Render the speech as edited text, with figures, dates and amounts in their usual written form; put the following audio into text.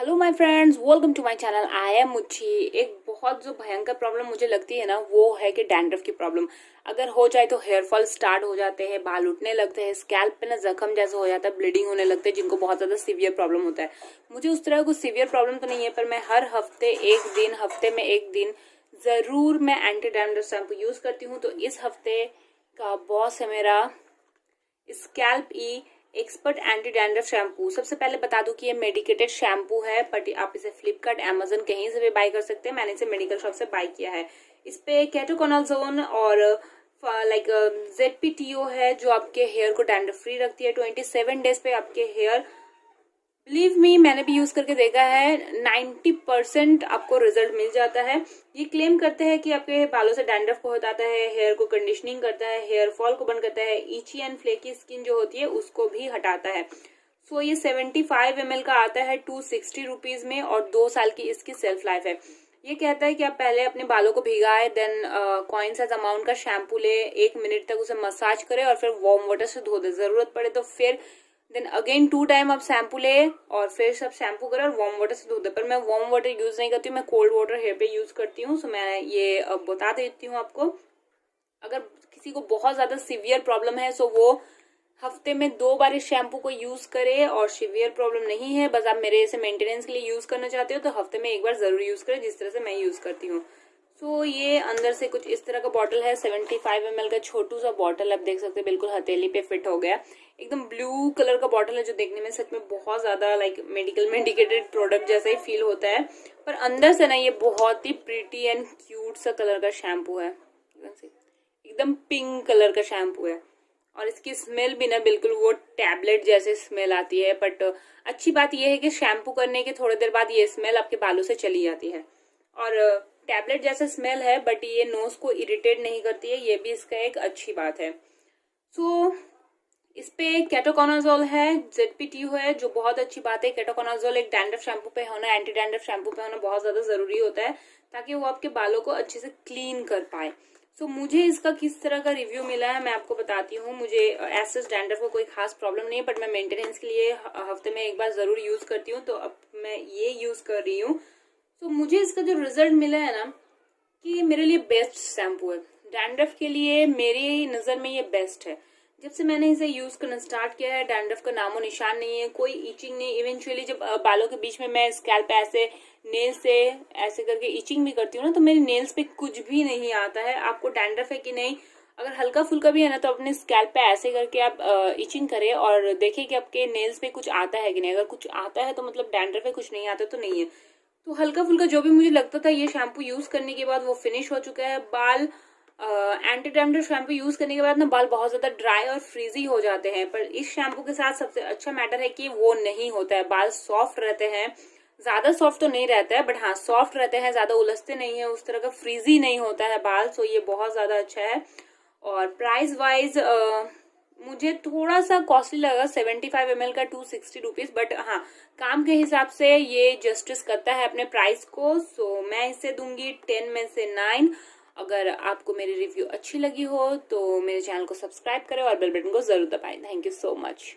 Hello my friends, welcome to my channel. I am Muchhi. एक बहुत जो भयंकर प्रॉब्लम मुझे लगती है ना, वो है कि डैंड्रफ की प्रॉब्लम अगर हो जाए तो हेयर फॉल स्टार्ट हो जाते हैं, बाल उठने लगते हैं, स्कैल्प पे ना जख्म जैसा हो जाता है, ब्लीडिंग होने लगते हैं, जिनको बहुत ज्यादा सीवियर प्रॉब्लम होता है। मुझे उस तरह कुछ सीवियर प्रॉब्लम तो नहीं है, पर मैं हर हफ्ते में एक दिन जरूर मैं एंटी डैंड्रफ शैम्पू यूज करती हूँ। तो इस हफ्ते का बॉस है मेरा scalp expert anti dandruff shampoo. सबसे पहले बता दूं कि ये मेडिकेटेड शैम्पू है, बट आप इसे फ्लिपकार्ट, अमेजन कहीं से भी बाय कर सकते हैं। मैंने इसे मेडिकल शॉप से बाय किया है। इस पे केटोकोनाजोन और लाइक ZPTO है, जो आपके हेयर को डैंड्रफ फ्री रखती है। 27 डेज पे आपके हेयर, बिलीव मी, मैंने भी यूज करके देखा है, 90% आपको रिजल्ट मिल जाता है। ये क्लेम करते हैं कि आपके बालों से डैंड्रफ को हटाता है, हेयर को कंडीशनिंग करता है, हेयर फॉल को बंद करता है, इची एंड फ्लेकी स्किन जो होती है उसको भी हटाता है। सो ये 75 ml का आता है 260 रुपीज में, और 2 साल की इसकी सेल्फ लाइफ है। ये कहता है कि आप पहले अपने बालों को भिगाए, देन कॉइन साइज अमाउंट का शैम्पू ले, 1 मिनट तक उसे मसाज करें और फिर वार्म वाटर से धो दे। जरूरत पड़े तो फिर देन अगेन 2 टाइम आप शैम्पू ले और फिर सब शैम्पू करें और वार्म वाटर से धो दे। पर मैं वार्म वाटर यूज नहीं करती हूँ, मैं कोल्ड वाटर हेयर पे यूज करती हूँ। सो मैं ये बता देती हूँ आपको। अगर किसी को बहुत ज्यादा सीवियर प्रॉब्लम है, सो वो हफ्ते में 2 बार इस शैम्पू को यूज करे, और सीवियर प्रॉब्लम नहीं है, बस आप मेरे से मेंटेनेंस के लिए यूज करना चाहते हो, तो हफ्ते में 1 बार जरूर यूज करें, जिस तरह से मैं यूज करती हूँ। सो ये अंदर से कुछ इस तरह का बॉटल है, 75 ml का छोटू सा बॉटल, आप देख सकते हैं, बिल्कुल हथेली पे फिट हो गया। एकदम ब्लू कलर का बॉटल है, जो देखने में सच में बहुत ज्यादा लाइक मेडिकेटेड प्रोडक्ट जैसा ही फील होता है। पर अंदर से ना ये बहुत ही प्रीटी एंड क्यूट सा कलर का शैम्पू है। एकदम पिंक कलर का शैम्पू है, और इसकी स्मेल भी ना बिल्कुल वो टैबलेट जैसे स्मेल आती है। बट अच्छी बात यह है कि शैम्पू करने के थोड़ी देर बाद ये स्मेल आपके बालों से चली जाती है, और टैबलेट जैसा स्मेल है, बट ये नोज को इरिटेट नहीं करती है। ये भी इसका एक अच्छी बात है। सो इस पे केटोकोनाजोल है, ZPTO है, जो बहुत अच्छी बात है। केटोकोनाजोल एक डैंड्रफ शैम्पू पे होना, एंटी डैंड्रफ शैम्पू पे होना बहुत ज्यादा जरूरी होता है, ताकि वो आपके बालों को अच्छे से क्लीन कर पाए। सो मुझे इसका किस तरह का रिव्यू मिला है मैं आपको बताती हूँ। मुझे एज डैंड्रफ को कोई खास प्रॉब्लम नहीं है, बट मैं मेंटेनेंस के लिए हफ्ते में 1 बार जरूर यूज करती हूँ। तो अब मैं ये यूज कर रही हूँ। तो मुझे इसका जो रिजल्ट मिला है ना, कि मेरे लिए बेस्ट शैम्पू है। डैंड्रफ के लिए मेरी नजर में ये बेस्ट है। जब से मैंने इसे यूज करना स्टार्ट किया है, डैंड्रफ का नामो निशान नहीं है, कोई ईचिंग नहीं। इवेंचुअली जब बालों के बीच में मैं स्कैल्प पे ऐसे नेल से ऐसे करके ईचिंग भी करती हूँ ना, तो मेरे नेल्स पे कुछ भी नहीं आता है। आपको डैंड्रफ है कि नहीं, अगर हल्का फुल्का भी है ना, तो अपने स्कैल्प पे ऐसे करके आप ईचिंग करें और देखिए कि आपके नेल्स पे कुछ आता है कि नहीं। अगर कुछ आता है तो मतलब डैंड्रफ है, कुछ नहीं आता तो नहीं है। तो हल्का फुल्का जो भी मुझे लगता था, ये शैम्पू यूज करने के बाद वो फिनिश हो चुका है। बाल एंटी डैंड्रफ शैम्पू यूज करने के बाद ना बाल बहुत ज्यादा ड्राई और फ्रीजी हो जाते हैं, पर इस शैम्पू के साथ सबसे अच्छा मैटर है कि वो नहीं होता है। बाल सॉफ्ट रहते हैं, ज्यादा सॉफ्ट तो नहीं रहता है, बट हाँ सॉफ्ट रहते हैं, ज्यादा उलझते नहीं है, उस तरह का फ्रीजी नहीं होता है बाल। सो ये बहुत ज्यादा अच्छा है। और प्राइस वाइज मुझे थोड़ा सा कॉस्टली लगा, 75 ml का 260 रुपीज, बट हाँ काम के हिसाब से ये जस्टिस करता है अपने प्राइस को। सो मैं इसे दूंगी 10 में से 9। अगर आपको मेरी रिव्यू अच्छी लगी हो तो मेरे चैनल को सब्सक्राइब करें और बेल बटन को जरूर दबाएं। Thank you so much.